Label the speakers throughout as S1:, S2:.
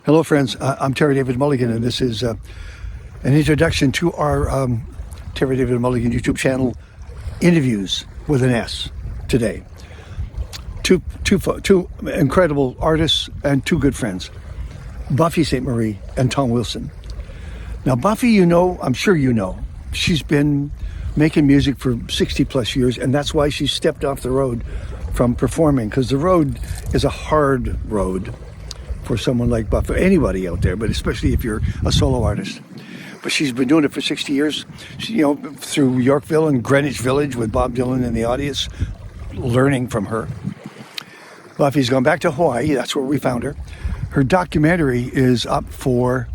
S1: Hello, friends. I'm Terry David Mulligan, and this is an introduction to our Terry David Mulligan YouTube channel, Interviews with an S, today. Two incredible artists and two good friends, Buffy Sainte Marie and Tom Wilson. Now, Buffy, I'm sure you know, she's been making music for 60 plus years, and that's why she stepped off the road from performing, because the road is a hard road for someone like Buffy, anybody out there, but especially if you're a solo artist. But she's been doing it for 60 years, through Yorkville and Greenwich Village with Bob Dylan in the audience, learning from her. Buffy's gone back to Hawaii. That's where we found her. Her documentary is up for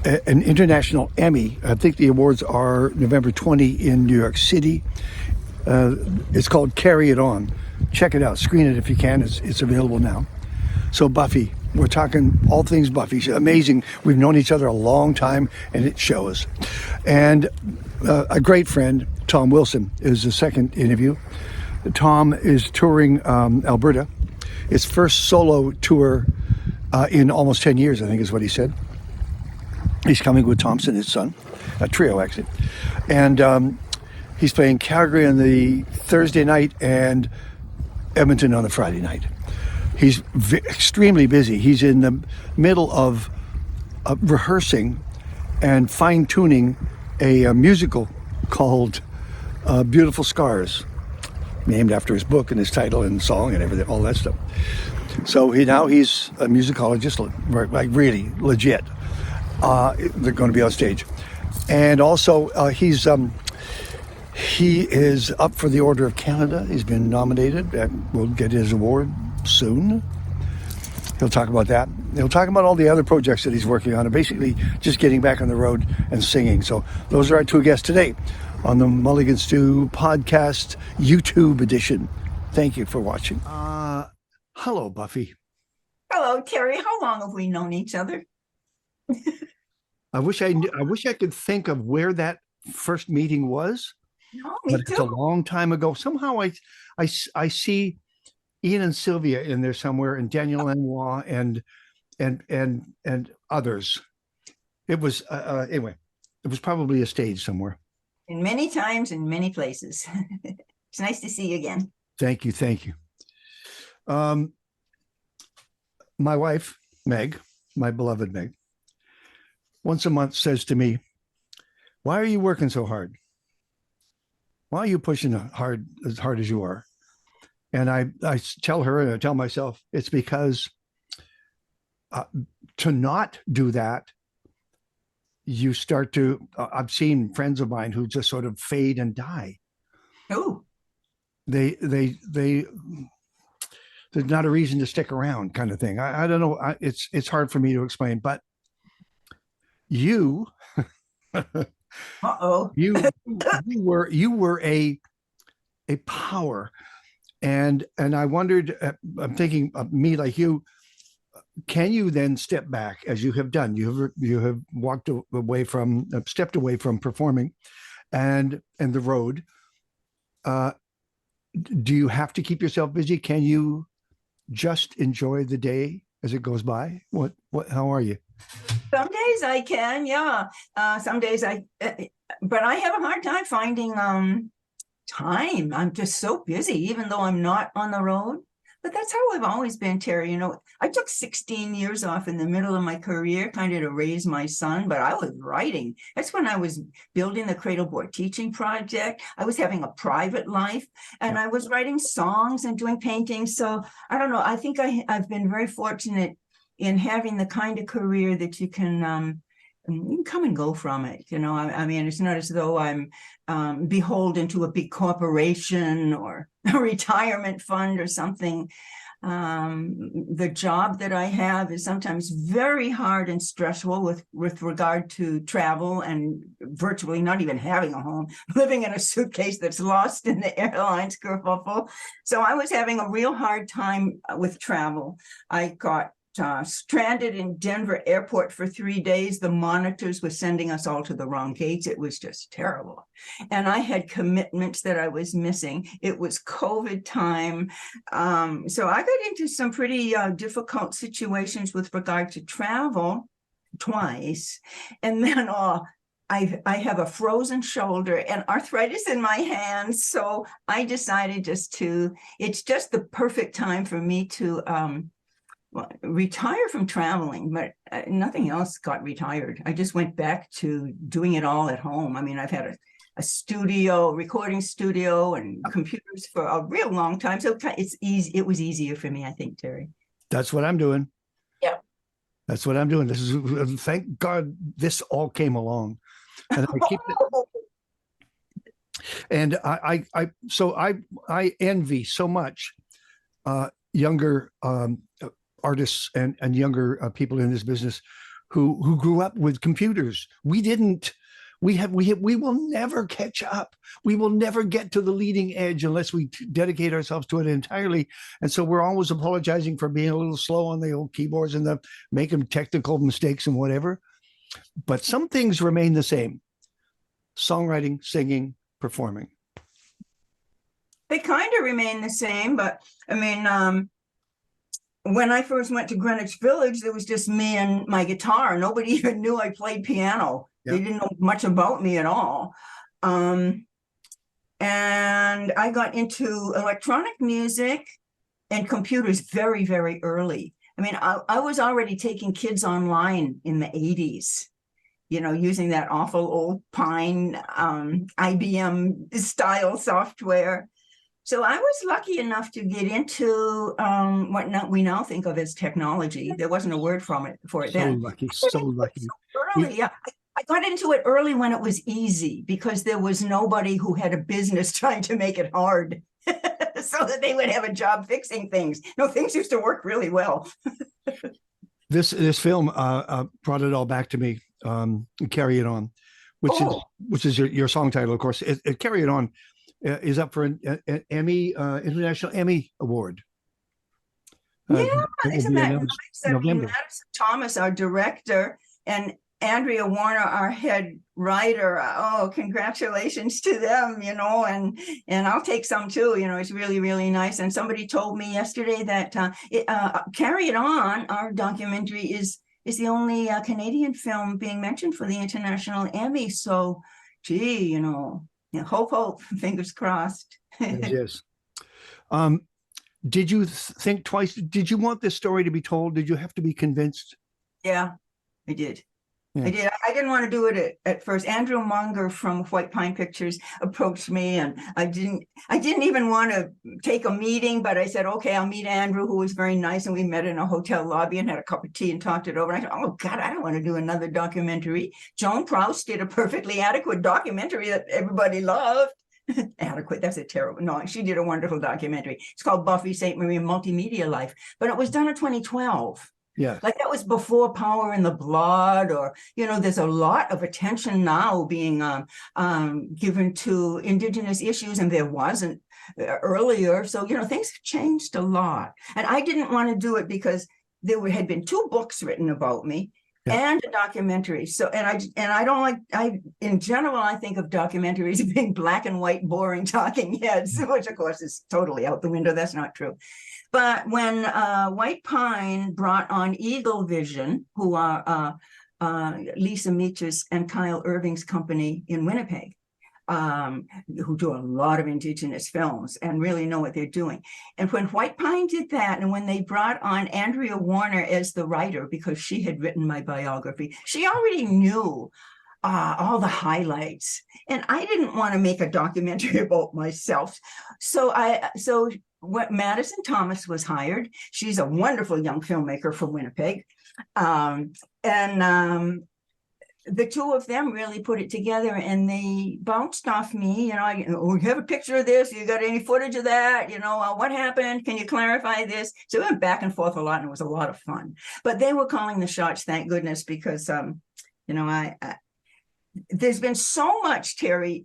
S1: an International Emmy. I think the awards are November 20 in New York City. It's called Carry It On. Check it out. Screen it if you can. It's available now. So Buffy, we're talking all things Buffy. She's amazing. We've known each other a long time, and it shows. And a great friend, Tom Wilson, is the second interview. Tom is touring Alberta. His first solo tour in almost 10 years, I think is what he said. He's coming with Thompson, his son, a trio actually. And he's playing Calgary on the Thursday night and Edmonton on the Friday night. He's extremely busy. He's in the middle of rehearsing and fine-tuning a musical called Beautiful Scars, named after his book and his title and song and everything, all that stuff. So he's a musicologist, like really legit. They're going to be on stage. And also he is up for the Order of Canada. He's been nominated and will get his award soon. He'll talk about that. He'll talk about all the other projects that he's working on and basically just getting back on the road and singing. So those are our two guests today on the Mulligan Stew podcast YouTube edition. Thank you for watching. Hello, Buffy.
S2: Hello, Terry. How long have we known each other?
S1: I wish I could think of where that first meeting was.
S2: No,
S1: but
S2: me
S1: it's
S2: too.
S1: a long time ago. Somehow I see Ian and Sylvia in there somewhere, and Daniel Lenoir and others. It was anyway. It was probably a stage somewhere.
S2: And many times in many places. It's nice to see you again.
S1: Thank you. My wife, Meg, my beloved Meg, once a month says to me, "Why are you working so hard? Why are you pushing as hard as you are?" And I tell her, and I tell myself, it's because to not do that, you start to, I've seen friends of mine who just sort of fade and die.
S2: Oh,
S1: There's not a reason to stick around, kind of thing. I don't know. It's hard for me to explain, but you, you were a power. And I wondered, I'm thinking of me like you, can you then step back as you have done? You have stepped away from performing and the road. Do you have to keep yourself busy? Can you just enjoy the day as it goes by? How are you?
S2: Some days I can, yeah. Some days but I have a hard time finding time. I'm just so busy, even though I'm not on the road. But that's how I've always been, Terry. I took 16 years off in the middle of my career, kind of to raise my son, but I was writing. That's when I was building the Cradleboard Teaching Project. I was having a private life, and I was writing songs and doing paintings. So I don't know. I think I've been very fortunate in having the kind of career that you can come and go from it. I mean, it's not as though I'm beholden to a big corporation or a retirement fund or something. The job that I have is sometimes very hard and stressful with regard to travel and virtually not even having a home, living in a suitcase that's lost in the airline's kerfuffle. So I was having a real hard time with travel. I got stranded in Denver airport for 3 days. The monitors were sending us all to the wrong gates. It was just terrible. And I had commitments that I was missing. It was COVID time. So I got into some pretty difficult situations with regard to travel twice. And then I have a frozen shoulder and arthritis in my hands. So I decided it's just the perfect time for me to retire from traveling, but nothing else got retired. I just went back to doing it all at home. I mean, I've had a studio, recording studio and computers for a real long time. So it's easy. It was easier for me, I think, Terry.
S1: That's what I'm doing.
S2: Yeah.
S1: That's what I'm doing. This is, thank God this all came along. And I keep it. And I envy so much younger artists and younger people in this business who grew up with computers. We didn't. We will never catch up. We will never get to the leading edge unless we dedicate ourselves to it entirely. And so we're always apologizing for being a little slow on the old keyboards and making technical mistakes and whatever. But some things remain the same: songwriting, singing, performing.
S2: They kind of remain the same, but I mean, when I first went to Greenwich Village, there was just me and my guitar. Nobody even knew I played piano. Yep. They didn't know much about me at all. And I got into electronic music and computers very, very early. I mean, I was already taking kids online in the 80s, using that awful old Pine IBM style software. So I was lucky enough to get into what we now think of as technology. There wasn't a word for it then.
S1: So lucky.
S2: Early, yeah. I got into it early when it was easy because there was nobody who had a business trying to make it hard so that they would have a job fixing things. No, things used to work really well.
S1: This film brought it all back to me. Carry It On, which is your song title, of course. Carry It On is up for an Emmy, International Emmy Award.
S2: Yeah, isn't that nice? Madison Thomas, our director, and Andrea Warner, our head writer. Oh, congratulations to them, and I'll take some too. It's really, really nice. And somebody told me yesterday that Carry It On, our documentary, is the only Canadian film being mentioned for the International Emmy. So, gee, hope, fingers crossed.
S1: Yes. Did you think twice? Did you want this story to be told? Did you have to be convinced?
S2: Yeah, I did.
S1: Yeah.
S2: I did. I didn't want to do it at first. Andrew Munger from White Pine Pictures approached me, and I didn't even want to take a meeting, but I said, okay, I'll meet Andrew, who was very nice. And we met in a hotel lobby and had a cup of tea and talked it over. And I thought, oh God, I don't want to do another documentary. Joan Prouse did a perfectly adequate documentary that everybody loved. Adequate, that's a terrible, no, she did a wonderful documentary. It's called Buffy Sainte Marie, Multimedia Life, but it was done in 2012.
S1: Yeah.
S2: Like that was before Power in the Blood, or, there's a lot of attention now being given to Indigenous issues, and there wasn't earlier. So, things have changed a lot. And I didn't want to do it because there had been 2 books written about me. Yeah. And a documentary. So, and I don't like, in general, I think of documentaries as being black and white, boring talking heads, which of course is totally out the window. That's not true. But when White Pine brought on Eagle Vision, who are Lisa Meach's and Kyle Irving's company in Winnipeg, who do a lot of Indigenous films and really know what they're doing. And when White Pine did that, and when they brought on Andrea Warner as the writer, because she had written my biography, she already knew all the highlights. And I didn't want to make a documentary about myself. So Madison Thomas was hired. She's a wonderful young filmmaker from Winnipeg. The 2 of them really put it together, and they bounced off me. We have a picture of this. You got any footage of that? What happened? Can you clarify this? So we went back and forth a lot, and it was a lot of fun. But they were calling the shots, thank goodness, because there's been so much, Terry,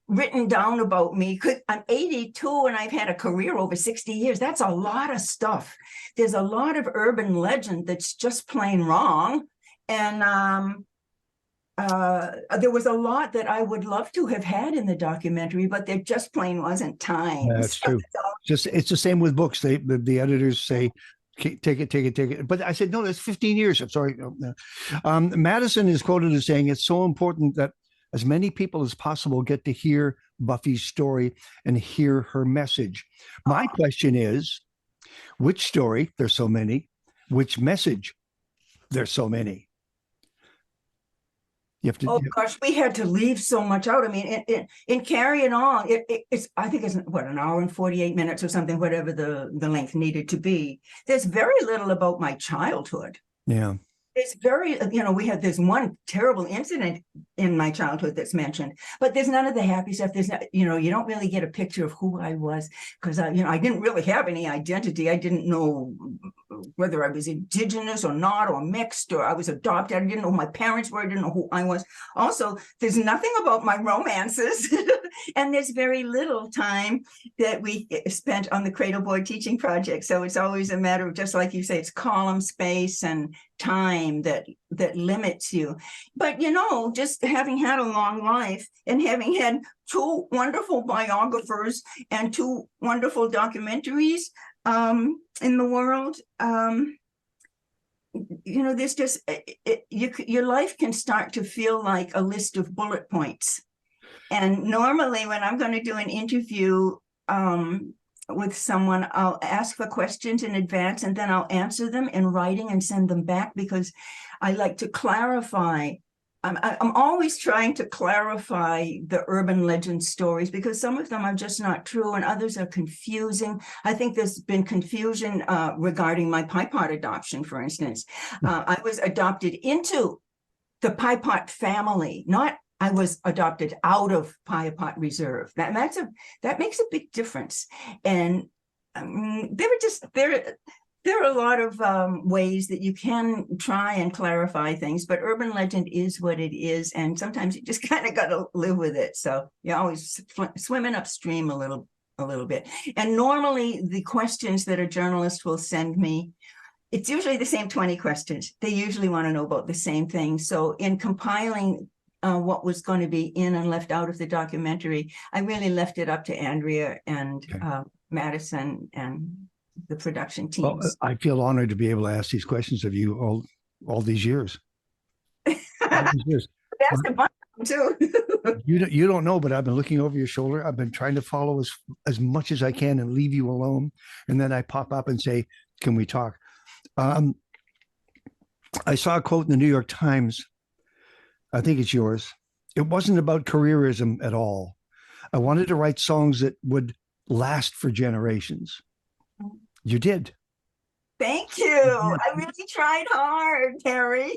S2: written down about me. I'm 82 and I've had a career over 60 years. That's a lot of stuff. There's a lot of urban legend that's just plain wrong. And there was a lot that I would love to have had in the documentary, but there just plain wasn't time.
S1: That's true. It's the same with books. The editors say, take it. But I said, no, that's 15 years. I'm sorry. Madison is quoted as saying, it's so important that as many people as possible get to hear Buffy's story and hear her message. My question is, which story? There's so many. Which message? There's so many. You have to.
S2: Oh gosh, we had to leave so much out. I mean, in Carry It On, it's I think it's what, an hour and 48 minutes or something, whatever the length needed to be. There's very little about my childhood.
S1: Yeah.
S2: It's very, we had this one terrible incident in my childhood that's mentioned, but there's none of the happy stuff. There's not, you don't really get a picture of who I was because I didn't really have any identity. I didn't know whether I was Indigenous or not, or mixed, or I was adopted. I didn't know who my parents were. I didn't know who I was. Also, there's nothing about my romances, and there's very little time that we spent on the Cradleboard teaching project. So it's always a matter of, just like you say, it's column space and time that limits you. But just having had a long life and having had two wonderful biographers and two wonderful documentaries in the world, there's just your life can start to feel like a list of bullet points. And normally when I'm going to do an interview with someone, I'll ask for questions in advance and then I'll answer them in writing and send them back, because I like to clarify. I'm always trying to clarify the urban legend stories, because some of them are just not true and others are confusing. I think there's been confusion regarding my Pie Pot adoption, for instance. I was adopted into the Pie Pot family, not I was adopted out of Pie Pot Reserve. That makes a big difference. And there are a lot of ways that you can try and clarify things, but urban legend is what it is. And sometimes you just kind of got to live with it. So you're always swimming upstream a little bit. And normally the questions that a journalist will send me, it's usually the same 20 questions. They usually want to know about the same thing. So in compiling what was going to be in and left out of the documentary, I really left it up to Andrea and Madison and the production teams.
S1: Well, I feel honored to be able to ask these questions of you all these years.
S2: That's the fun too.
S1: You don't know, but I've been looking over your shoulder. I've been trying to follow as much as I can and leave you alone. And then I pop up and say, "Can we talk?" I saw a quote in the New York Times. I think it's yours. It wasn't about careerism at all. I wanted to write songs that would last for generations. You did.
S2: Thank you. I really tried hard, Terry.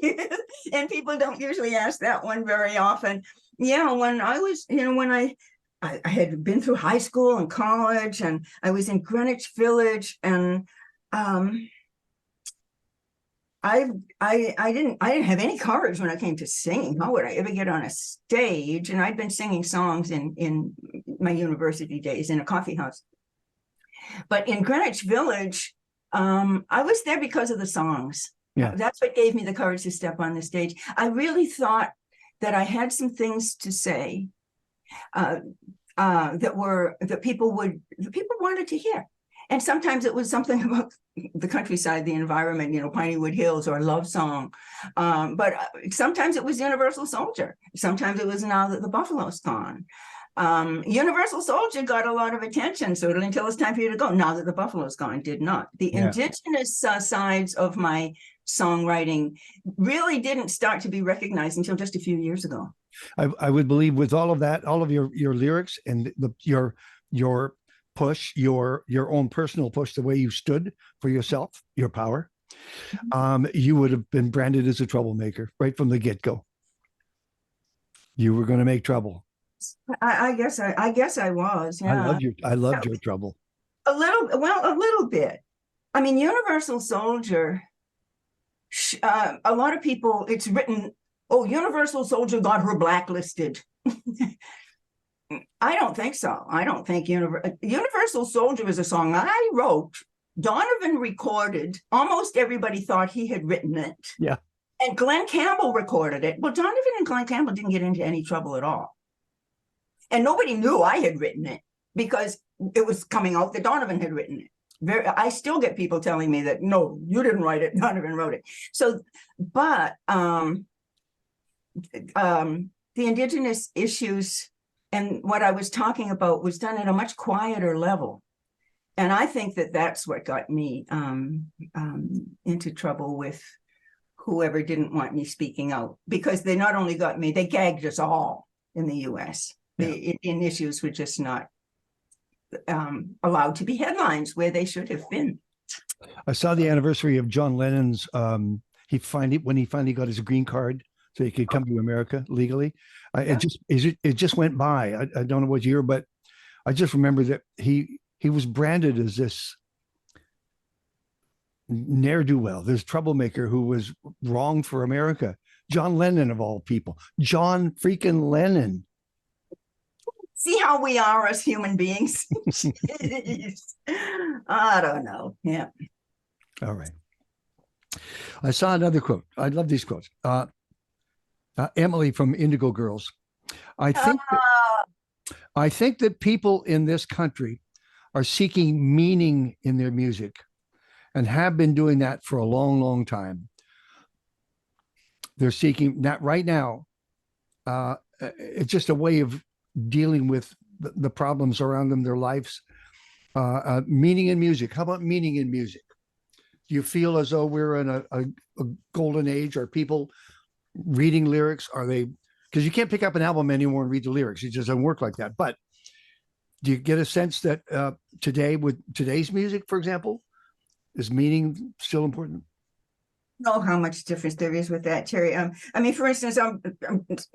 S2: And people don't usually ask that one very often. Yeah, when I was, when I had been through high school and college, and I was in Greenwich Village, and I didn't have any courage when it came to singing. How would I ever get on a stage? And I'd been singing songs in my university days in a coffee house. But in Greenwich Village, I was there because of the songs.
S1: Yeah.
S2: That's what gave me the courage to step on the stage. I really thought that I had some things to say that people wanted to hear. And sometimes it was something about the countryside, the environment, Pineywood Hills, or a love song. But sometimes it was Universal Soldier. Sometimes it was Now That the Buffalo's Gone. Universal Soldier got a lot of attention, so until it's time for you to go. Now That the Buffalo's Gone did not. The Indigenous sides of my songwriting really didn't start to be recognized until just a few years ago.
S1: I would believe with all of that, all of your lyrics and your push, your own personal push, the way you stood for yourself, your power, you would have been branded as a troublemaker right from the get-go. You were going to make trouble.
S2: I guess I was. Yeah.
S1: I loved your trouble.
S2: A little bit. I mean, Universal Soldier. A lot of people, it's written, "Oh, Universal Soldier got her blacklisted." I don't think so. I don't think Universal Soldier is a song I wrote. Donovan recorded. Almost everybody thought he had written it.
S1: Yeah.
S2: And Glenn Campbell recorded it. Well, Donovan and Glenn Campbell didn't get into any trouble at all. And nobody knew I had written it because it was coming out that Donovan had written it. I still get people telling me that, no, you didn't write it, Donovan wrote it. So, but the Indigenous issues and what I was talking about was done at a much quieter level. And I think that that's what got me into trouble with whoever didn't want me speaking out, because they not only got me, they gagged us all in the US. Yeah. The Indian issues were just not allowed to be headlines where they should have been.
S1: I saw the anniversary of John Lennon's, when he finally got his green card so he could come to America legally. Yeah. It just went by. I don't know what year, but I just remember that he was branded as this ne'er-do-well, this troublemaker who was wrong for America. John Lennon, of all people. John freaking Lennon.
S2: See how we are as human beings? I don't know. Yeah.
S1: All right. I saw another quote. I love these quotes. Emily from Indigo Girls. I think that people in this country are seeking meaning in their music and have been doing that for a long, long time. They're seeking that right now. It's just a way of dealing with the problems around them, their lives. Meaning in music. How about meaning in music? Do you feel as though we're in a golden age? Are people reading lyrics? Are they, because you can't pick up an album anymore and read the lyrics. It just doesn't work like that. But do you get a sense that today, with today's music, for example, is meaning still important?
S2: Know how much difference there is with that, Terry. I mean, for instance, I'm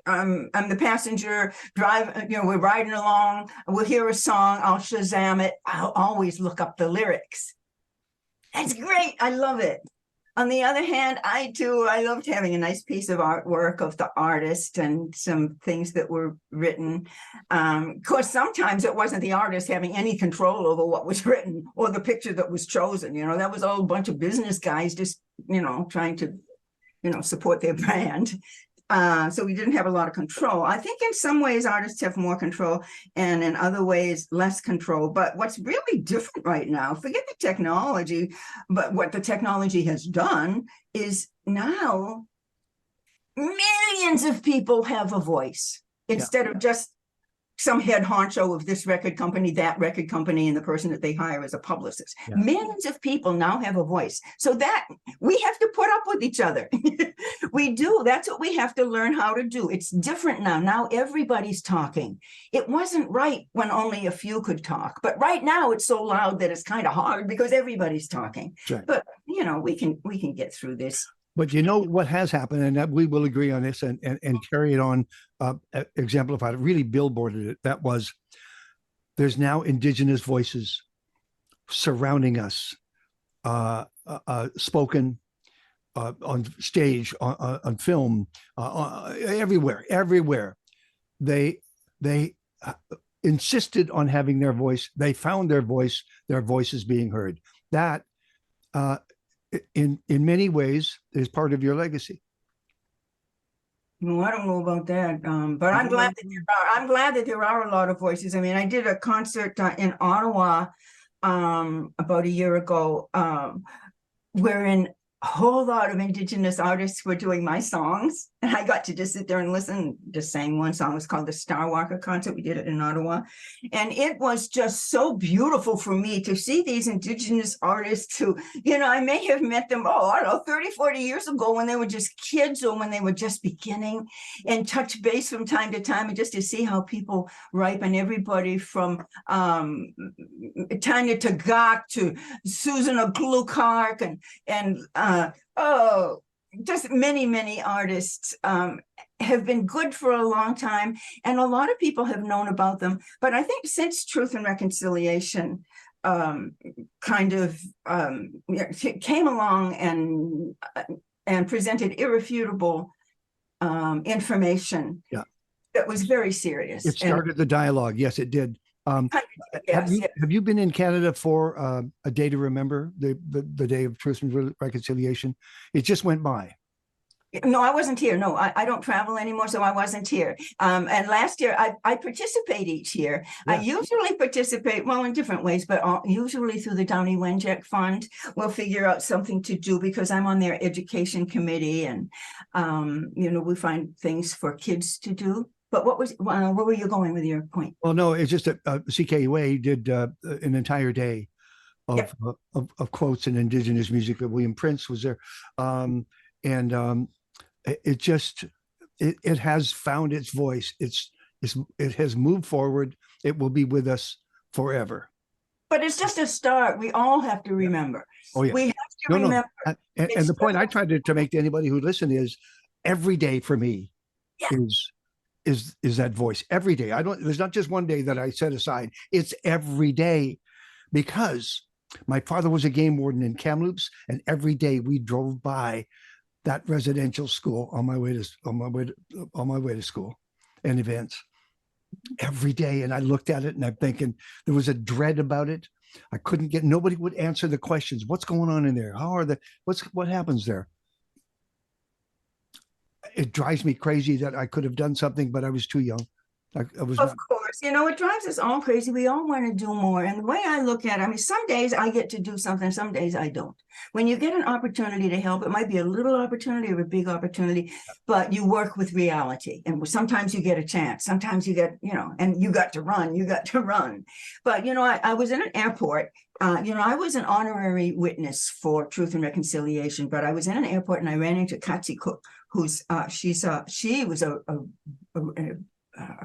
S2: the passenger drive. We're riding along. We'll hear a song. I'll Shazam it. I'll always look up the lyrics. That's great. I love it. On the other hand, I loved having a nice piece of artwork of the artist and some things that were written. Of course, sometimes it wasn't the artist having any control over what was written or the picture that was chosen. That was all a bunch of business guys just, trying to, support their brand. So we didn't have a lot of control. I think in some ways artists have more control and in other ways less control. But what's really different right now, forget the technology, but what the technology has done is now millions of people have a voice instead of just some head honcho of this record company, that record company, and the person that they hire as a publicist. Yeah. Millions of people now have a voice. So that we have to put up with each other. We do. That's what we have to learn how to do. It's different now. Now everybody's talking. It wasn't right when only a few could talk. But right now it's so loud that it's kind of hard because everybody's talking. Right. But, we can get through this.
S1: But what has happened, and that we will agree on this and carry it on, exemplified it, really billboarded it. That was, there's now Indigenous voices surrounding us, spoken on stage, on film, everywhere. They insisted on having their voice. They found their voices being heard. That, in many ways, is part of your legacy.
S2: Well, I don't know about that, but I'm glad that there are a lot of voices. I mean, I did a concert in Ottawa about a year ago, wherein a whole lot of Indigenous artists were doing my songs, and I got to just sit there and listen. Just sang one song. It was called the Star Walker concert. We did it in Ottawa, and it was just so beautiful for me to see these Indigenous artists who, I may have met them, 30, 40 years ago when they were just kids or when they were just beginning, and touch base from time to time, and just to see how people ripen. Everybody from Tanya Tagak to Susan Aglukark and just many artists have been good for a long time, and a lot of people have known about them. But I think since Truth and Reconciliation came along and presented irrefutable information, That was very serious.
S1: It started the dialogue. Yes, it did.
S2: Yes, yes.
S1: Have you been in Canada for a day to remember, the Day of Truth and Reconciliation? It just went by.
S2: No, I wasn't here. No, I don't travel anymore, so I wasn't here. And last year, I participate each year.
S1: Yeah.
S2: I usually participate, well, in different ways, but usually through the Downey Wenjack Fund. We'll figure out something to do because I'm on their education committee, and we find things for kids to do. But where were you going with your point?
S1: Well, no, it's just that CKUA did an entire day of,
S2: Yep.
S1: of quotes and Indigenous music. That William Prince was there, and it has found its voice. It has moved forward. It will be with us forever.
S2: But it's just a start. We all have to remember.
S1: Oh yeah.
S2: We have to remember.
S1: And the point I tried to make to anybody who listened is every day for me
S2: Yeah.
S1: is that voice every day. There's not just one day that I set aside. It's every day, because my father was a game warden in Kamloops, and every day we drove by that residential school on my way to school and events every day. And I looked at it and I'm thinking there was a dread about it. I couldn't get, nobody would answer the questions. What's going on in there? What happens there? It drives me crazy that I could have done something, but I was too young. I was
S2: Of
S1: not.
S2: course, it drives us all crazy. We all want to do more. And the way I look at it, I mean, some days I get to do something, some days I don't. When you get an opportunity to help, it might be a little opportunity or a big opportunity, but you work with reality. And sometimes you get a chance. Sometimes you get, and you got to run. But, I was in an airport. I was an honorary witness for Truth and Reconciliation, but I was in an airport and I ran into Katsi Cook, who's she was a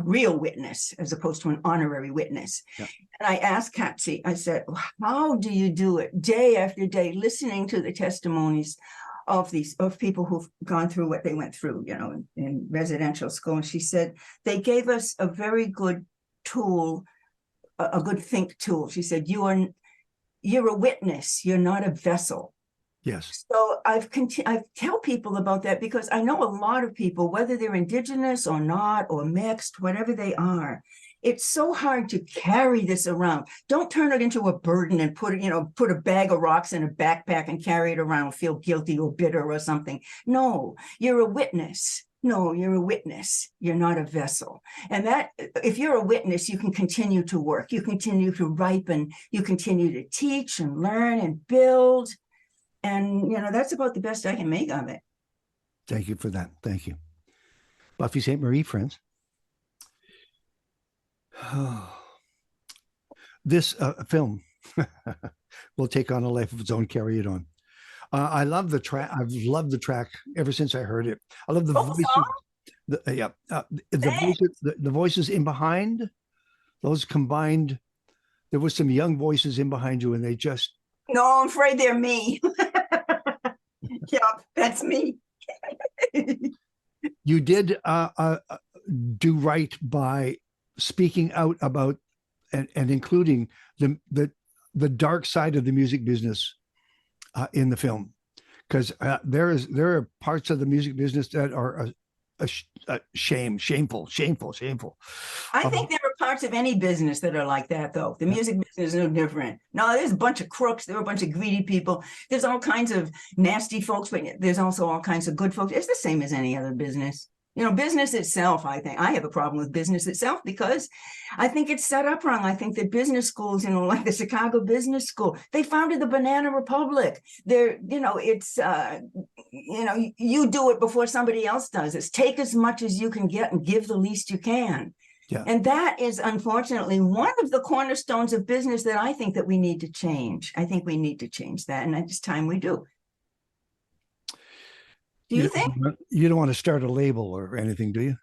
S2: real witness as opposed to an honorary witness. Yeah. And I asked Katsi, I said, how do you do it day after day, listening to the testimonies of people who've gone through what they went through, in residential school? And she said, they gave us a very good tool, a good think tool. She said, you're a witness, you're not a vessel.
S1: Yes.
S2: So I tell people about that because I know a lot of people, whether they're Indigenous or not, or mixed, whatever they are, it's so hard to carry this around. Don't turn it into a burden and put a bag of rocks in a backpack and carry it around, feel guilty or bitter or something. No, you're a witness. No, you're a witness. You're not a vessel. And that, if you're a witness, you can continue to work. You continue to ripen. You continue to teach and learn and build. And, that's about the best I can make of it.
S1: Thank you for that. Thank you. Buffy Sainte Marie, friends. This film will take on a life of its own, carry it on. I love the track. I've loved the track ever since I heard it. I love the voices. The voices in behind, those combined. There was some young voices in behind you, and they just.
S2: No, I'm afraid they're me. Yeah, that's me.
S1: You did do right by speaking out about and including the dark side of the music business in the film, because there are parts of the music business that are shameful.
S2: I think there are parts of any business that are like that, though. The music business is no different. No, there's a bunch of crooks. There are a bunch of greedy people. There's all kinds of nasty folks, but there's also all kinds of good folks. It's the same as any other business. Business itself, I think I have a problem with business itself because I think it's set up wrong. I think that business schools, like the Chicago Business School, they founded the Banana Republic. It's, you do it before somebody else does. It's take as much as you can get and give the least you can. Yeah. And that is unfortunately one of the cornerstones of business that I think that we need to change. I think we need to change that. And it's time we do. Do you think?
S1: You don't want to start a label or anything, do
S2: you?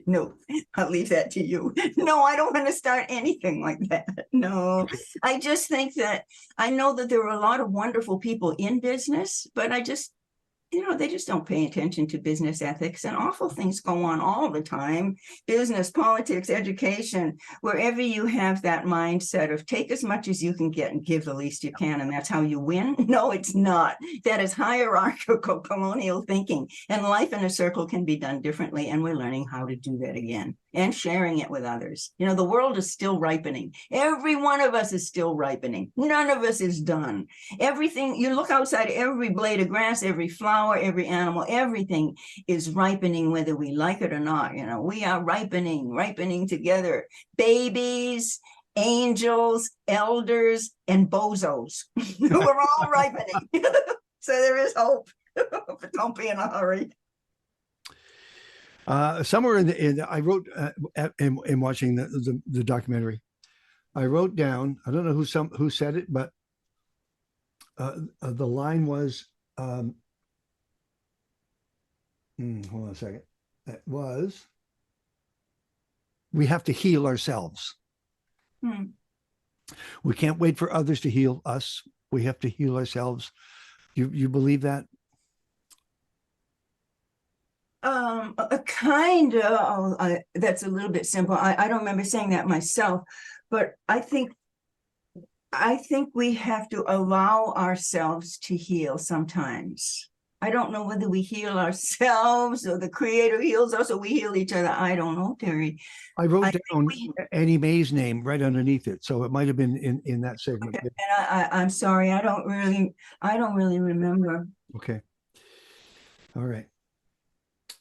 S2: No, I'll leave that to you. No, I don't want to start anything like that. No, I just think that I know that there are a lot of wonderful people in business, but I just they just don't pay attention to business ethics, and awful things go on all the time. Business, politics, education, wherever you have that mindset of take as much as you can get and give the least you can, and that's how you win. No, it's not. That is hierarchical colonial thinking, and life in a circle can be done differently, and we're learning how to do that again and sharing it with others. The world is still ripening. Every one of us is still ripening. None of us is done. Everything, you look outside, every blade of grass, every flower, every animal, everything is ripening, whether we like it or not. We are ripening together. Babies, angels, elders, and bozos. We're all ripening. So there is hope, but don't be in a hurry.
S1: Somewhere I wrote in watching the documentary, I wrote down, I don't know who said it, but the line was, hold on a second. It was, we have to heal ourselves. We can't wait for others to heal us. We have to heal ourselves. You believe that?
S2: Kind of. That's a little bit simple. I don't remember saying that myself, but I think we have to allow ourselves to heal sometimes. I don't know whether we heal ourselves or the Creator heals us or we heal each other. I don't know, Terry.
S1: I wrote down Annie Mae's name right underneath it, so it might have been in that segment.
S2: Okay. And I'm sorry, I don't really remember.
S1: Okay. All right.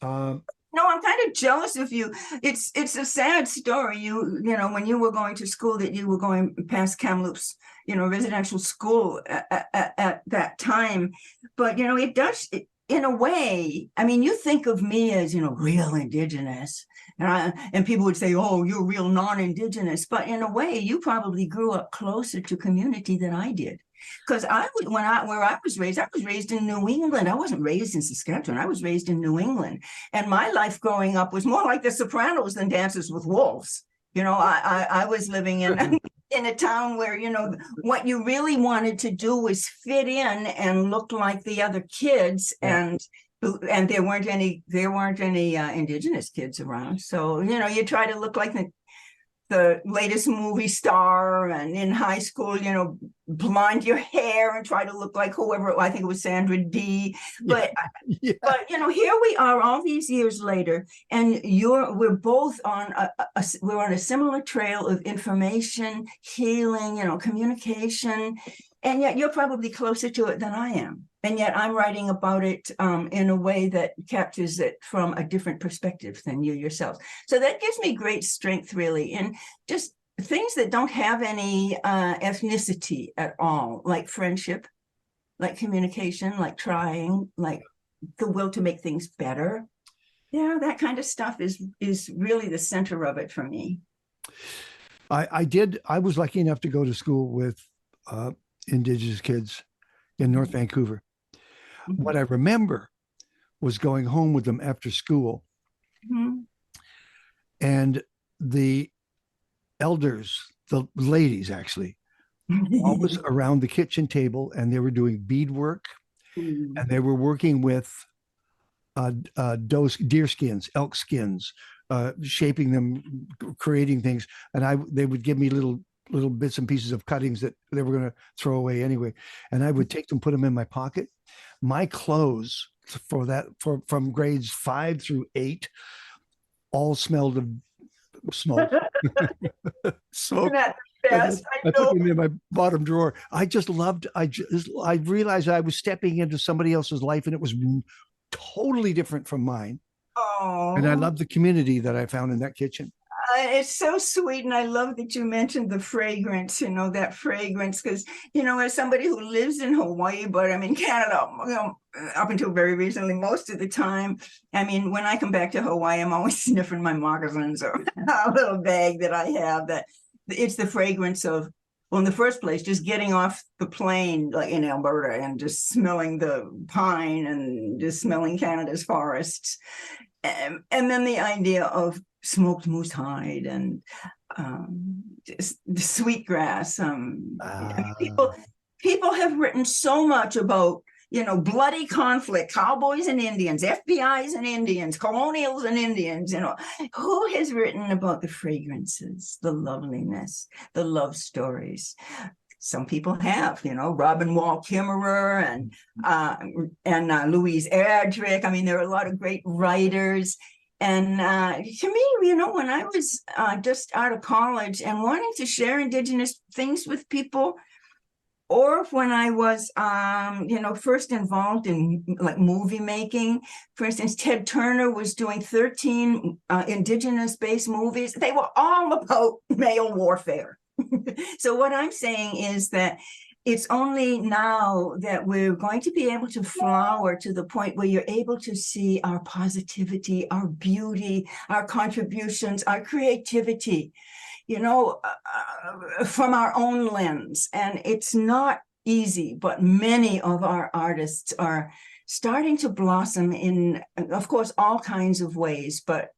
S2: No, I'm kind of jealous of you. It's a sad story. When you were going to school, that you were going past Kamloops, residential school at that time. But, it does, in a way, I mean, you think of me as, real Indigenous. And people would say, oh, you're real non-Indigenous. But in a way, you probably grew up closer to community than I did. Because where I was raised in New England. I wasn't raised in Saskatchewan. I was raised in New England. And my life growing up was more like The Sopranos than Dances with Wolves. I was living in a town where, what you really wanted to do was fit in and look like the other kids. And there weren't any Indigenous kids around. So, you try to look like the latest movie star, and in high school, blonde your hair and try to look like whoever, I think it was Sandra Dee. But, but here we are all these years later, and we're both on we're on a similar trail of information, healing, communication, and yet you're probably closer to it than I am. And yet I'm writing about it in a way that captures it from a different perspective than you yourself. So that gives me great strength, really, in just things that don't have any ethnicity at all, like friendship, like communication, like trying, like the will to make things better. Yeah, that kind of stuff is really the center of it for me.
S1: I was lucky enough to go to school with Indigenous kids in North Vancouver. Mm-hmm. What I remember was going home with them after school, mm-hmm. and the elders, the ladies actually, always around the kitchen table, and they were doing beadwork, mm-hmm. and they were working with deer skins, elk skins, shaping them, creating things, and they would give me little bits and pieces of cuttings that they were going to throw away anyway. And I would take them, put them in my pocket. My clothes from grades 5 through 8 all smelled of smoke. Smoke.
S2: Best,
S1: I put them in my bottom drawer. I realized I was stepping into somebody else's life, and it was totally different from mine.
S2: Oh.
S1: And I love the community that I found in that kitchen.
S2: It's so sweet. And I love that you mentioned the fragrance, that fragrance, because, as somebody who lives in Hawaii, but I'm in Canada, up until very recently, most of the time, I mean, when I come back to Hawaii, I'm always sniffing my moccasins or a little bag that I have, that it's the fragrance of, well, in the first place, just getting off the plane, like in Alberta, and just smelling the pine and just smelling Canada's forests. And then the idea of smoked moose hide and just the sweetgrass. I mean, people have written so much about bloody conflict, cowboys and Indians, FBI's and Indians, colonials and Indians, who has written about the fragrances, the loveliness, the love stories? Some people have, Robin Wall Kimmerer and Louise Erdrich. I mean, there are a lot of great writers. And to me, when I was just out of college and wanting to share Indigenous things with people, or when I was, first involved in like movie making, for instance, Ted Turner was doing 13 Indigenous-based movies. They were all about male warfare. So what I'm saying is that it's only now that we're going to be able to flower to the point where you're able to see our positivity, our beauty, our contributions, our creativity, from our own lens. And it's not easy, but many of our artists are starting to blossom in, of course, all kinds of ways, but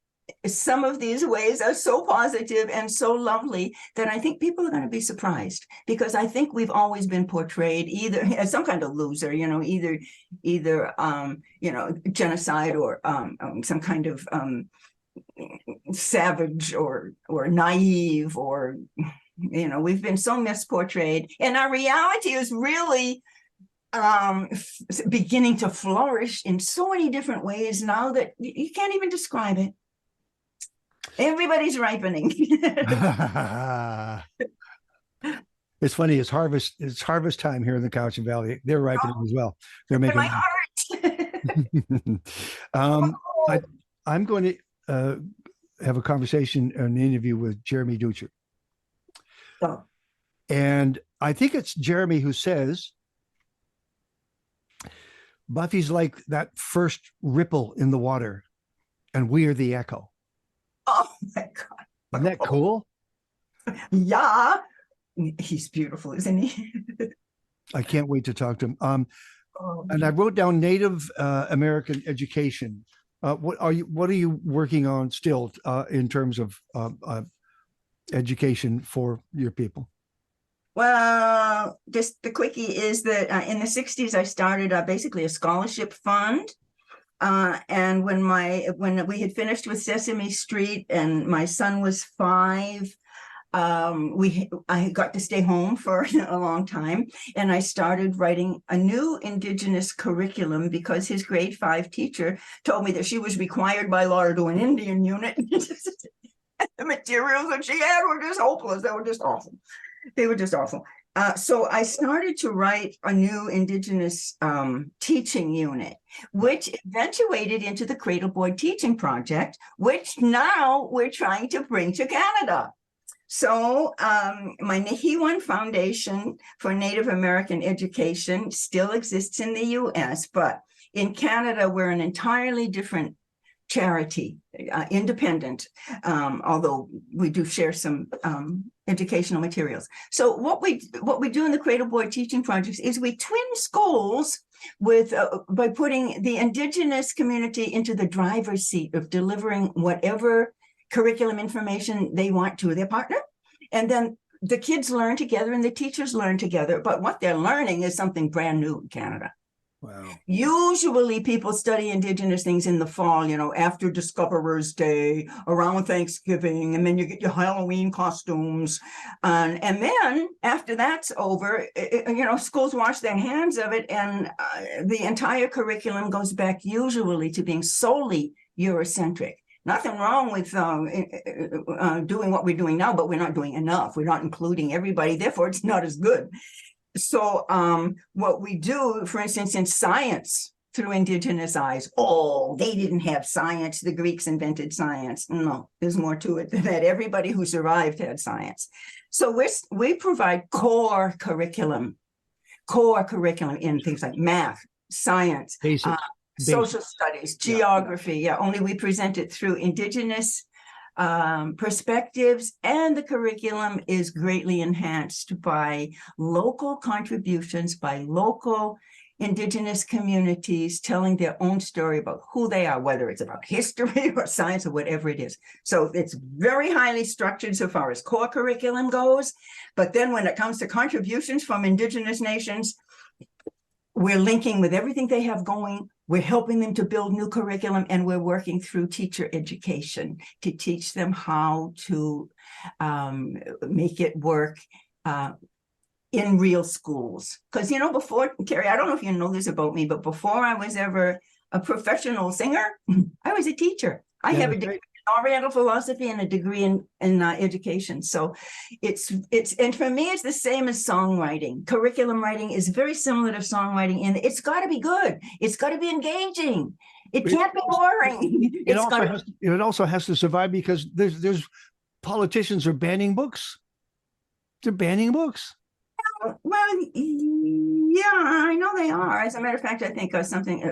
S2: some of these ways are so positive and so lovely that I think people are going to be surprised, because I think we've always been portrayed either as some kind of loser, either genocide or some kind of savage or naive, or we've been so misportrayed, and our reality is really beginning to flourish in so many different ways now that you can't even describe it. Everybody's ripening.
S1: It's funny. It's harvest time here in the Cowichan Valley. They're ripening as well. They're making
S2: my heart.
S1: I'm going to have a conversation, an interview with Jeremy Ducher.
S2: Oh.
S1: And I think it's Jeremy who says Buffy's like that first ripple in the water, and we are the echo.
S2: Oh my God.
S1: Isn't that cool?
S2: Yeah. He's beautiful, isn't he?
S1: I can't wait to talk to him. And I wrote down Native American education. What are you working on still in terms of education for your people?
S2: Well, just the quickie is that in the 60s, I started basically a scholarship fund. And when we had finished with Sesame Street and my son was 5, I got to stay home for a long time, and I started writing a new Indigenous curriculum because his grade 5 teacher told me that she was required by law to do an Indian unit. The materials that she had were just hopeless. They were just awful. So I started to write a new Indigenous teaching unit, which eventuated into the Cradleboard Teaching Project, which now we're trying to bring to Canada. So my Nahiwan Foundation for Native American Education still exists in the US, but in Canada, we're an entirely different charity, independent, although we do share some educational materials. So what we do in the Cradleboard Teaching Projects is we twin schools with by putting the Indigenous community into the driver's seat of delivering whatever curriculum information they want to their partner, and then the kids learn together and the teachers learn together. But what they're learning is something brand new in Canada.
S1: Wow.
S2: Usually people study Indigenous things in the fall, after Discoverers Day, around Thanksgiving, and then you get your Halloween costumes. And then after that's over, schools wash their hands of it, and the entire curriculum goes back usually to being solely Eurocentric. Nothing wrong with doing what we're doing now, but we're not doing enough. We're not including everybody, therefore it's not as good. So what we do, for instance, in science through Indigenous eyes, they didn't have science. The Greeks invented science. No, there's more to it than that. Everybody who survived had science. So we provide core curriculum in things like math, science, social studies, geography. Only we present it through Indigenous perspectives, and the curriculum is greatly enhanced by local contributions by local Indigenous communities telling their own story about who they are, whether it's about history or science or whatever it is. So it's very highly structured so far as core curriculum goes. But then when it comes to contributions from Indigenous nations, we're linking with everything they have going. We're helping them to build new curriculum, and we're working through teacher education to teach them how to make it work in real schools. Because, before, Terry, I don't know if you know this about me, but before I was ever a professional singer, I was a teacher. I have a degree in Oriental philosophy and a degree in education. So it's and for me, it's the same as songwriting. Curriculum writing is very similar to songwriting, and it's got to be good. It's got to be engaging. It can't be boring.
S1: It also has to survive, because there's politicians are banning books. They're banning books.
S2: Well, yeah, I know they are. As a matter of fact, I think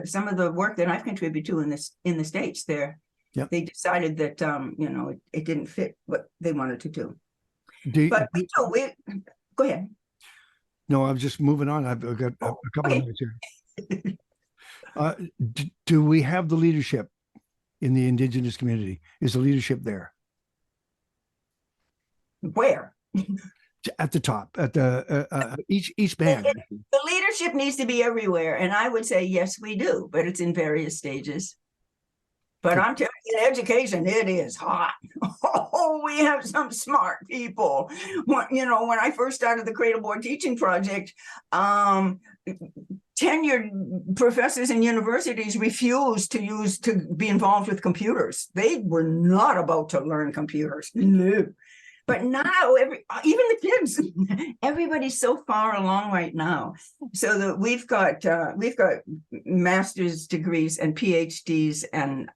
S2: some of the work that I've contributed to in the States there, they decided that it didn't fit what they wanted to do. Go ahead.
S1: No, I'm just moving on. I've got a couple of minutes here. Do we have the leadership in the Indigenous community? Is the leadership there?
S2: Where?
S1: At the top, at the each band.
S2: The leadership needs to be everywhere, and I would say yes, we do, but it's in various stages. But I'm telling you, in education, it is hot. Oh, we have some smart people. When I first started the Cradle Board Teaching Project, tenured professors in universities refused to be involved with computers. They were not about to learn computers. No. But now, even the kids, everybody's so far along right now. So that we've got master's degrees and PhDs and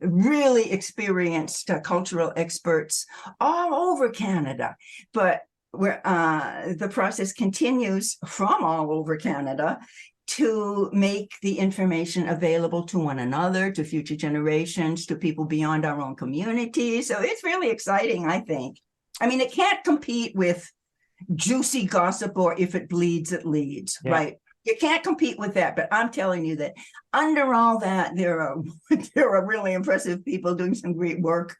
S2: really experienced cultural experts all over Canada. But the process continues from all over Canada to make the information available to one another, to future generations, to people beyond our own community. So it's really exciting, I think. I mean, it can't compete with juicy gossip or if it bleeds, it leads, right? You can't compete with that. But I'm telling you that under all that, there are really impressive people doing some great work.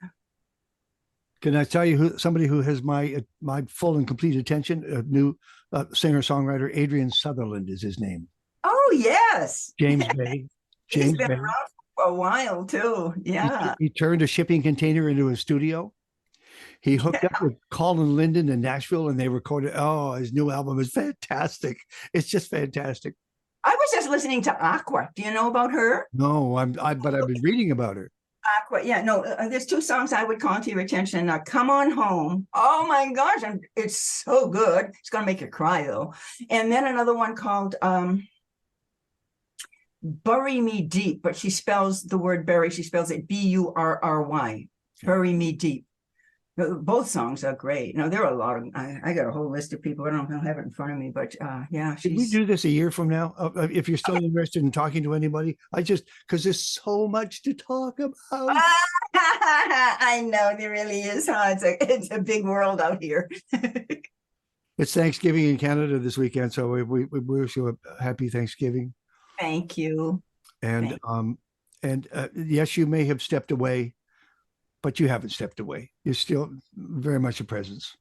S1: Can I tell you somebody who has my full and complete attention? A new singer-songwriter, Adrian Sutherland is his name.
S2: Oh, yes.
S1: James Bay.
S2: He's been around for a while, too. Yeah.
S1: He turned a shipping container into a studio. He hooked up with Colin Linden in Nashville, and they recorded. Oh, his new album is fantastic. It's just fantastic.
S2: I was just listening to Aqua. Do you know about her?
S1: No, but I've been reading about her.
S2: Aqua, yeah, no. There's two songs I would call to your attention. Come On Home. Oh my gosh, it's so good. It's gonna make you cry though. And then another one called Bury Me Deep, but she spells the word bury. She spells it Burry. Bury Me Deep. Both songs are great. Now, there are a lot of, I got a whole list of people. I don't have it in front of me, but yeah.
S1: Should we do this a year from now? If you're still interested in talking to anybody, because there's so much to talk about.
S2: I know, there really is, huh? It's a big world out here.
S1: It's Thanksgiving in Canada this weekend, so we wish you a happy Thanksgiving.
S2: Thank you.
S1: And yes, you may have stepped away, but you haven't stepped away. You're still very much a presence.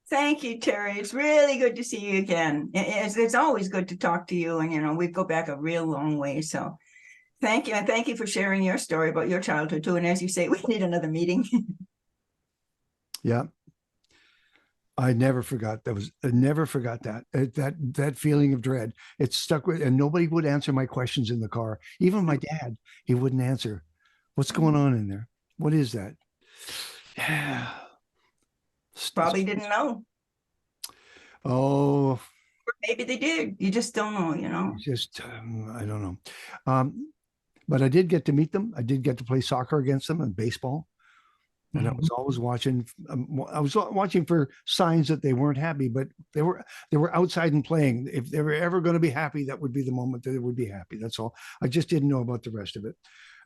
S2: Thank you, Terry. It's really good to see you again. It's always good to talk to you. And, we go back a real long way. So thank you. And thank you for sharing your story about your childhood too. And as you say, we need another meeting.
S1: Yeah. I never forgot that feeling of dread. It stuck with, and nobody would answer my questions in the car. Even my dad, he wouldn't answer. What's going on in there? What is that? Yeah.
S2: Probably didn't know.
S1: Oh.
S2: Maybe they did. You just don't know,
S1: Just, I don't know. But I did get to meet them. I did get to play soccer against them and baseball. And I was always watching. I was watching for signs that they weren't happy, but they were outside and playing. If they were ever going to be happy, that would be the moment that they would be happy. That's all. I just didn't know about the rest of it.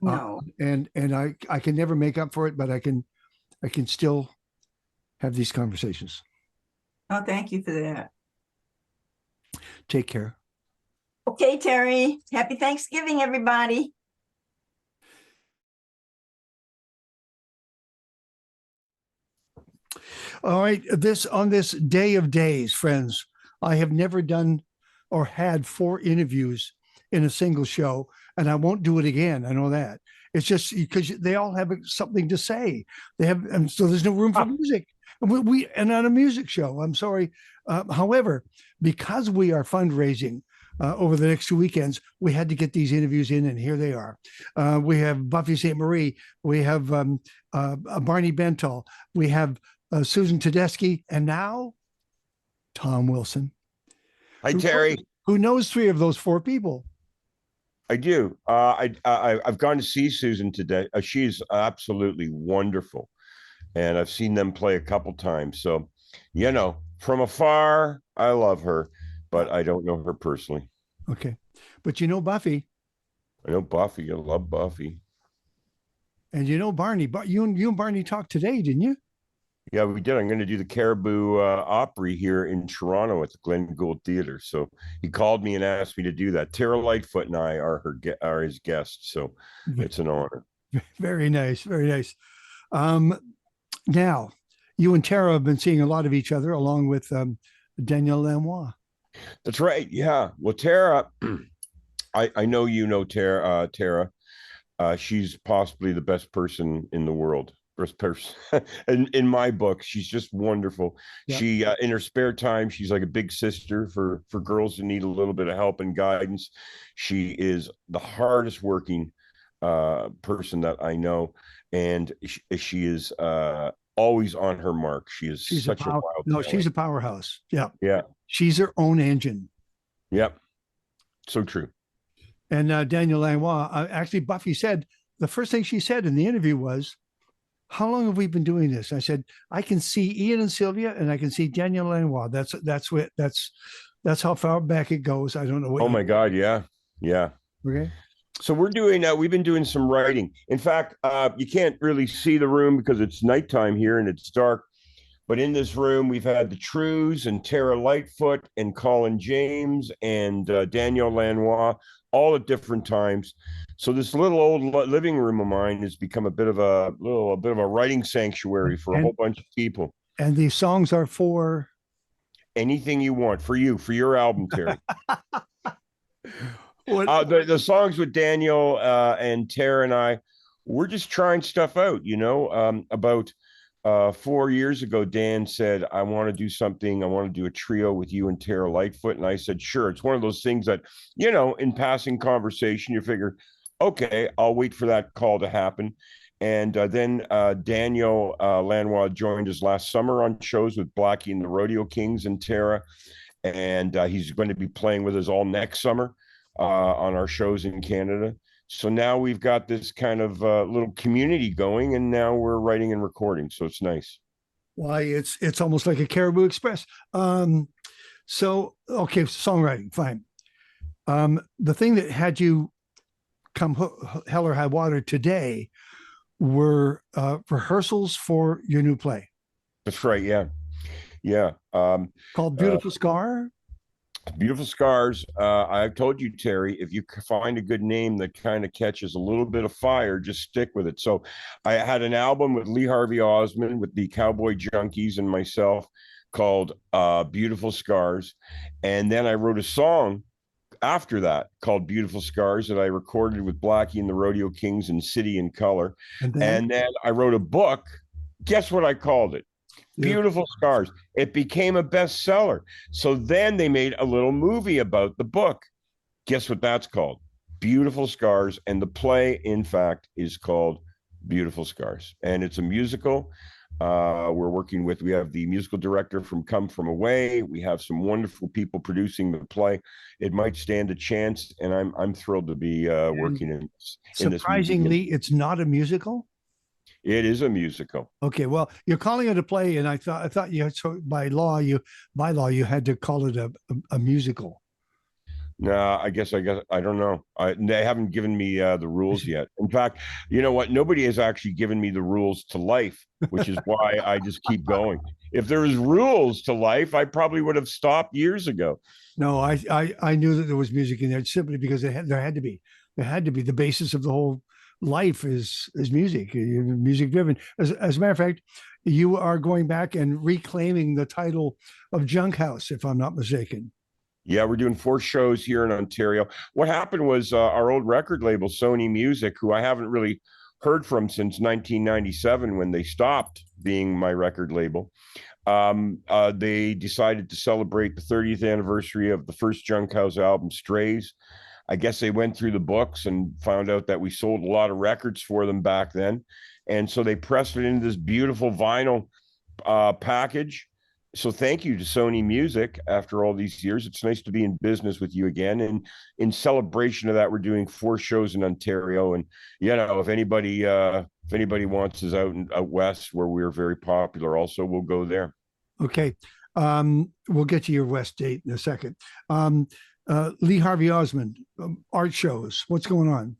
S2: No.
S1: And I can never make up for it, but I can still have these conversations.
S2: Oh, thank you for that.
S1: Take care.
S2: Okay, Terry. Happy Thanksgiving, everybody.
S1: All right. On this day of days, friends, I have never done or had 4 interviews in a single show, and I won't do it again. I know that. It's just because they all have something to say. They have, and so there's no room for music. And and on a music show, I'm sorry. However, because we are fundraising over the next 2 weekends, we had to get these interviews in, and here they are. We have Buffy Sainte Marie, we have Barney Bentall, we have Susan Tedeschi, and now Tom Wilson.
S3: Hi, Terry.
S1: Who knows 3 of those 4 people?
S3: I do. I've gone to see Susan today. She's absolutely wonderful, and I've seen them play a couple times. So, from afar, I love her, but I don't know her personally.
S1: Okay, but you know Buffy.
S3: I know Buffy. I love Buffy.
S1: And you know Barney. But you and Barney talked today, didn't you?
S3: Yeah, we did. I'm going to do the Caribou Opry here in Toronto at the Glen Gould Theatre. So he called me and asked me to do that. Tara Lightfoot and I are his guests, so it's an honor.
S1: Very nice, very nice. Now, you and Tara have been seeing a lot of each other, along with Danielle Lanois.
S3: That's right. Yeah. Well, Tara, I know you know Tara. She's possibly the best person in the world. Person in my book. She's just wonderful. Yeah. She in her spare time, she's like a big sister for girls who need a little bit of help and guidance. She is the hardest working person that I know, and she is always on her mark. She's such a wild talent.
S1: She's a powerhouse.
S3: Yeah,
S1: she's her own engine.
S3: Yep, so true.
S1: And Danielle Lanois, actually, Buffy said the first thing she said in the interview was, "How long have we been doing this?" I said, "I can see Ian and Sylvia, and I can see Danielle Lanois. That's how far back it goes. I don't know what."
S3: Oh my God, yeah.
S1: Okay.
S3: So we've been doing some writing. In fact, you can't really see the room because it's nighttime here and it's dark. But in this room, we've had the Trews and Tara Lightfoot and Colin James and Danielle Lanois, all at different times. So this little old living room of mine has become a bit of a writing sanctuary for a whole bunch of people.
S1: And these songs are for
S3: anything you want, for your album, Terry. The songs with Daniel and Tara and I, we're just trying stuff out. About 4 years ago, Dan said, "I want to do something. I want to do a trio with you and Tara Lightfoot." And I said, "Sure." It's one of those things that, in passing conversation, you figure, okay, I'll wait for that call to happen. And then Daniel Lanois joined us last summer on shows with Blackie and the Rodeo Kings and Tara. And he's going to be playing with us all next summer on our shows in Canada. So now we've got this kind of little community going, and now we're writing and recording. So it's nice.
S1: Why, it's almost like a Caribou Express. So, okay, songwriting, fine. The thing that had you come hell or high water today were rehearsals for your new play.
S3: That's right. Yeah.
S1: Called Beautiful Scar.
S3: Beautiful Scars. I've told you, Terry, if you find a good name that kind of catches a little bit of fire, just stick with it. So I had an album with Lee Harvey Osmond, with the Cowboy Junkies and myself, called Beautiful Scars. And then I wrote a song after that called Beautiful Scars that I recorded with Blackie and the Rodeo Kings and City in Color. And then I wrote a book. Guess what I called it? Beautiful Scars. It became a bestseller. So then they made a little movie about the book. Guess what that's called? Beautiful Scars. And the play, in fact, is called Beautiful Scars. And it's a musical. We have the musical director from Come From Away. We have some wonderful people producing the play. It might stand a chance, and I'm thrilled to be working in this.
S1: Surprisingly, it's not a musical.
S3: It is a musical.
S1: Okay, well, you're calling it a play, and I thought you had, so by law you had to call it a musical.
S3: No, I don't know. They haven't given me the rules yet. In fact, you know what? Nobody has actually given me the rules to life, which is why I just keep going. If there was rules to life, I probably would have stopped years ago. No,
S1: I knew that there was music in there simply because there had to be. The basis of the whole life is music. You're music driven. As a matter of fact, you are going back and reclaiming the title of Junk House, if I'm not mistaken.
S3: Yeah, we're doing 4 shows here in Ontario. What happened was our old record label, Sony Music, who I haven't really heard from since 1997 when they stopped being my record label. They decided to celebrate the 30th anniversary of the first Junk House album, Strays. I guess they went through the books and found out that we sold a lot of records for them back then. And so they pressed it into this beautiful vinyl package. So thank you to Sony Music after all these years. It's nice to be in business with you again. And in celebration of that, we're doing 4 shows in Ontario. And if anybody wants us out west where we're very popular, also we'll go there.
S1: Okay. We'll get to your West date in a second. Lee Harvey Osmond, art shows. What's going on?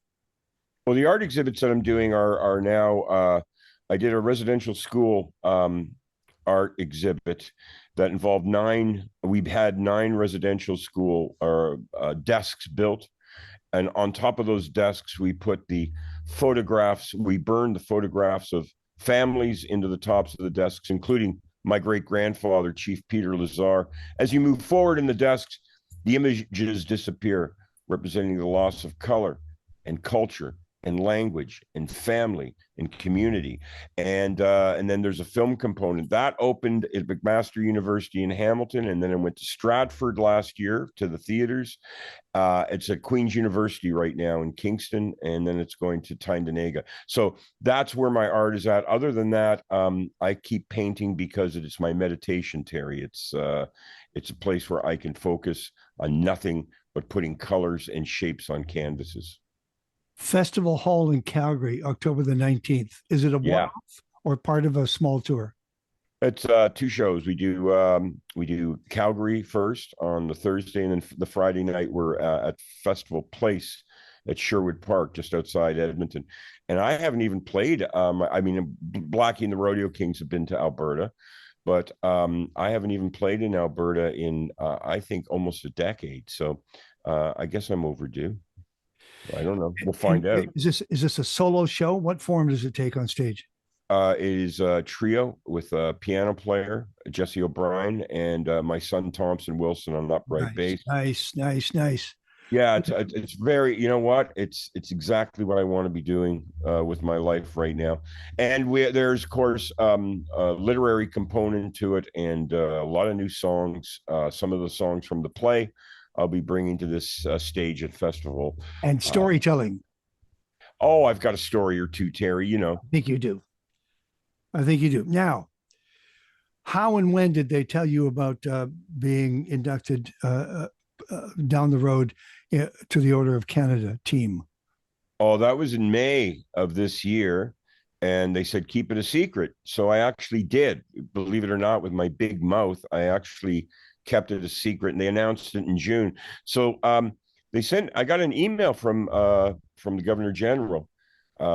S3: Well, the art exhibits that I'm doing are now. I did a residential school art exhibit that involved 9. We've had 9 residential school desks built, and on top of those desks, we put the photographs. We burned the photographs of families into the tops of the desks, including my great grandfather, Chief Peter Lazar. As you move forward in the desks, the images disappear, representing the loss of color and culture and language and family and community. And then there's a film component that opened at McMaster University in Hamilton, and then it went to Stratford last year to the theaters. It's at Queen's University right now in Kingston, and then it's going to Tyndonega. So that's where my art is at. Other than that, I keep painting because it is my meditation, Terry. It's a place where I can focus on nothing but putting colors and shapes on canvases.
S1: Festival Hall in Calgary, October the 19th. Is it a one-off or part of a small tour?
S3: It's 2 shows. We do Calgary first on the Thursday, and then the Friday night we're at Festival Place at Sherwood Park, just outside Edmonton. And I haven't even played. Blackie and the Rodeo Kings have been to Alberta, but I haven't even played in Alberta in I think almost a decade. So I guess I'm overdue. I don't know. We'll find out.
S1: Is this a solo show? What form does it take on stage?
S3: It is a trio with a piano player, Jesse O'Brien, and my son Thompson Wilson on upright bass.
S1: Nice.
S3: Yeah, it's very. You know what? It's exactly what I want to be doing with my life right now. And there's of course a literary component to it, and a lot of new songs. Some of the songs from the play I'll be bringing to this stage at festival.
S1: And storytelling.
S3: I've got a story or two, Terry. You know.
S1: I think you do. Now, how and when did they tell you about being inducted down the road to the Order of Canada team?
S3: Oh, that was in May of this year. And they said, keep it a secret. So I actually did, believe it or not, with my big mouth. I actually kept it a secret, and they announced it in June. So I got an email from the Governor General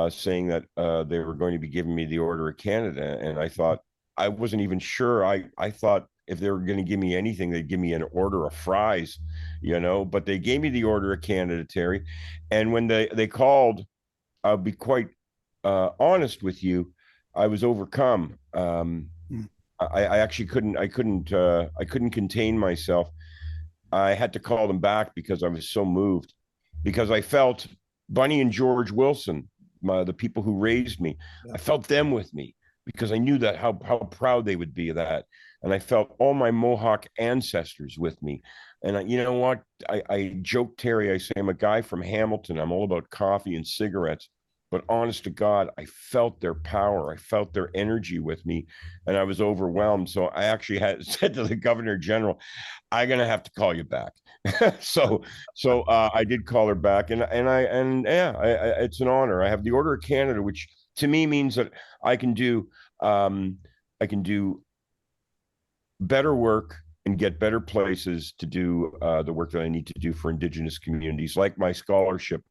S3: saying that they were going to be giving me the Order of Canada. And I thought, I wasn't even sure. I thought if they were going to give me anything, they'd give me an order of fries, but they gave me the Order of Canada, Terry. And when they called, I'll be quite honest with you, I was overcome. I actually couldn't contain myself. I had to call them back because I was so moved, because I felt Bunny and George Wilson, the people who raised me, I felt them with me, because I knew that how proud they would be of that. And I felt all my Mohawk ancestors with me. And you know what? I joke, Terry, I say I'm a guy from Hamilton. I'm all about coffee and cigarettes. But honest to God, I felt their power. I felt their energy with me, and I was overwhelmed. So I actually said to the Governor General, "I'm gonna have to call you back." so I did call her back, and it's an honor. I have the Order of Canada, which to me means that I can do better work and get better places to do the work that I need to do for Indigenous communities, like my scholarship.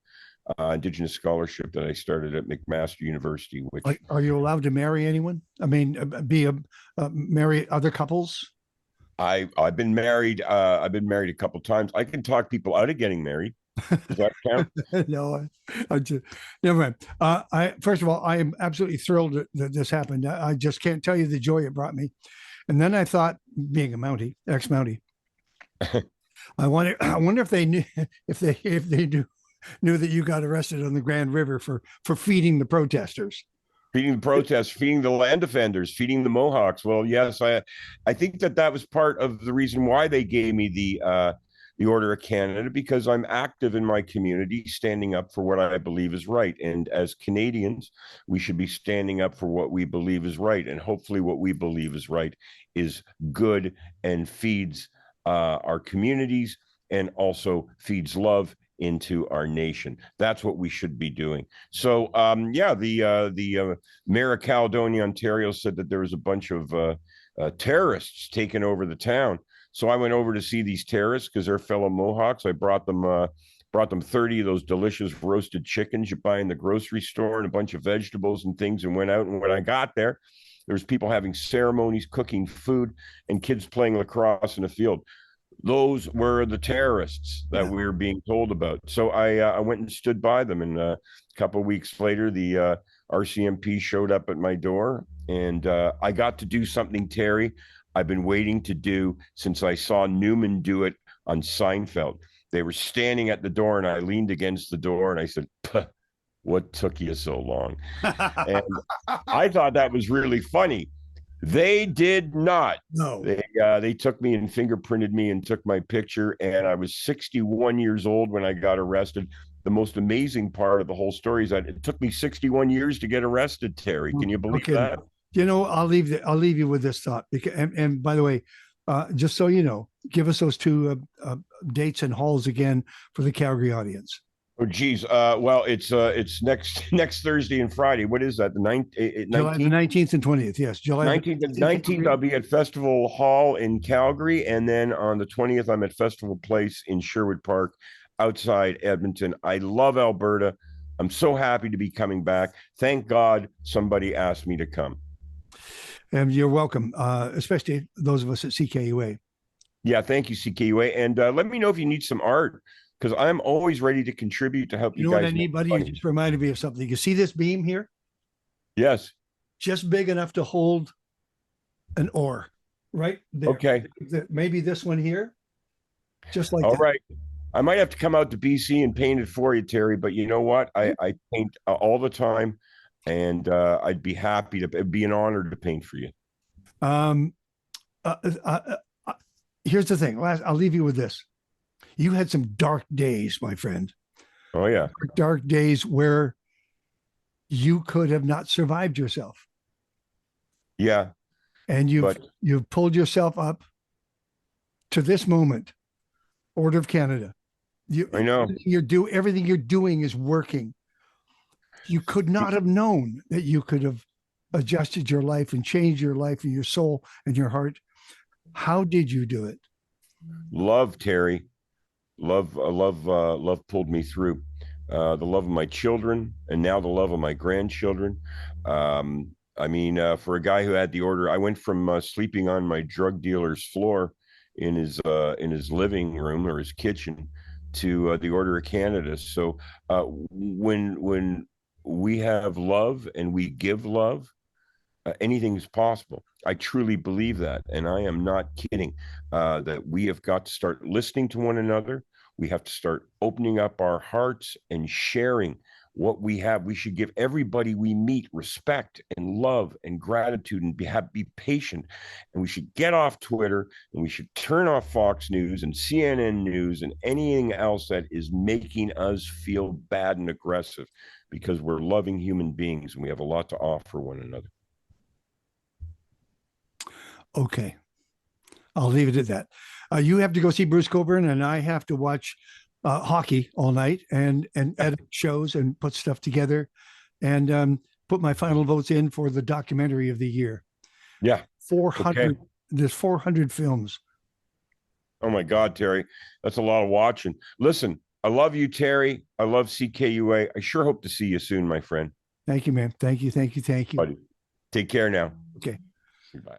S3: Indigenous Scholarship that I started at McMaster University. Which
S1: are you allowed to marry anyone? I mean, marry other couples?
S3: I've been married. I've been married a couple of times. I can talk people out of getting married. Does that count?
S1: No, I just never mind. First of all, I am absolutely thrilled that this happened. I just can't tell you the joy it brought me. And then I thought, being a Mountie, ex-Mountie, I wonder if they knew if they knew that you got arrested on the Grand River for feeding the protesters.
S3: Feeding the protests, feeding the land defenders, feeding the Mohawks. Well, yes, I think that was part of the reason why they gave me the Order of Canada, because I'm active in my community, standing up for what I believe is right. And as Canadians, we should be standing up for what we believe is right. And hopefully what we believe is right is good and feeds our communities and also feeds love into our nation. That's what we should be doing. So the mayor of Caledonia, Ontario said that there was a bunch of terrorists taking over the town. So I went over to see these terrorists because they're fellow Mohawks. I brought them 30 of those delicious roasted chickens you buy in the grocery store and a bunch of vegetables and things, and went out. And when I got there was people having ceremonies, cooking food, and kids playing lacrosse in a field. Those were the terrorists that we were being told about. So I went and stood by them. And a couple of weeks later, the RCMP showed up at my door, and I got to do something, Terry, I've been waiting to do since I saw Newman do it on Seinfeld. They were standing at the door, and I leaned against the door, and I said, "What took you so long?" And I thought that was really funny. They did not.
S1: No.
S3: They took me and fingerprinted me and took my picture, and I was 61 years old when I got arrested. The most amazing part of the whole story is that it took me 61 years to get arrested, Terry. Can you believe that?
S1: You know, I'll leave you with this thought. And by the way, just so you know, give us those two dates and halls again for the Calgary audience.
S3: Oh, geez. Well, it's next Thursday and Friday. What is that? The 19th?
S1: July the 19th and 20th. Yes, July
S3: 19th and 19th. I'll be at Festival Hall in Calgary, and then on the 20th, I'm at Festival Place in Sherwood Park, outside Edmonton. I love Alberta. I'm so happy to be coming back. Thank God somebody asked me to come.
S1: And you're welcome, especially those of us at CKUA.
S3: Yeah, thank you, CKUA. And let me know if you need some art, because I'm always ready to contribute to help you guys.
S1: You know what I need, buddy? You just reminded me of something. You see this beam here?
S3: Yes.
S1: Just big enough to hold an oar, right there.
S3: Okay.
S1: Maybe this one here, just like
S3: All
S1: that.
S3: right. I might have to come out to BC and paint it for you, Terry, but you know what? I paint all the time, and I'd be happy to. It'd be an honor to paint for you.
S1: Here's the thing. I'll leave you with this. You had some dark days, my friend.
S3: Oh, yeah.
S1: Dark days where you could have not survived yourself.
S3: Yeah.
S1: And you've pulled yourself up to this moment. Order of Canada.
S3: I know.
S1: Everything you're doing is working. You could not have known that you could have adjusted your life and changed your life and your soul and your heart. How did you do it?
S3: Love, Terry. Love pulled me through. The love of my children, and now the love of my grandchildren. I mean, for a guy who had the order, I went from sleeping on my drug dealer's floor in his living room or his kitchen to the Order of Canada. So when we have love and we give love, anything is possible. I truly believe that, and I am not kidding. That we have got to start listening to one another. We have to start opening up our hearts and sharing what we have. We should give everybody we meet respect and love and gratitude, and be patient. And we should get off Twitter, and we should turn off Fox News and CNN News and anything else that is making us feel bad and aggressive, because we're loving human beings and we have a lot to offer one another.
S1: Okay. I'll leave it at that. You have to go see Bruce Cockburn, and I have to watch hockey all night and edit shows and put stuff together and put my final votes in for the documentary of the year.
S3: Yeah.
S1: 400.
S3: Okay.
S1: There's 400 films.
S3: Oh my God, Terry. That's a lot of watching. Listen, I love you, Terry. I love CKUA. I sure hope to see you soon, my friend.
S1: Thank you, man. Thank you.
S3: Buddy, take care now.
S1: Okay.
S3: Bye.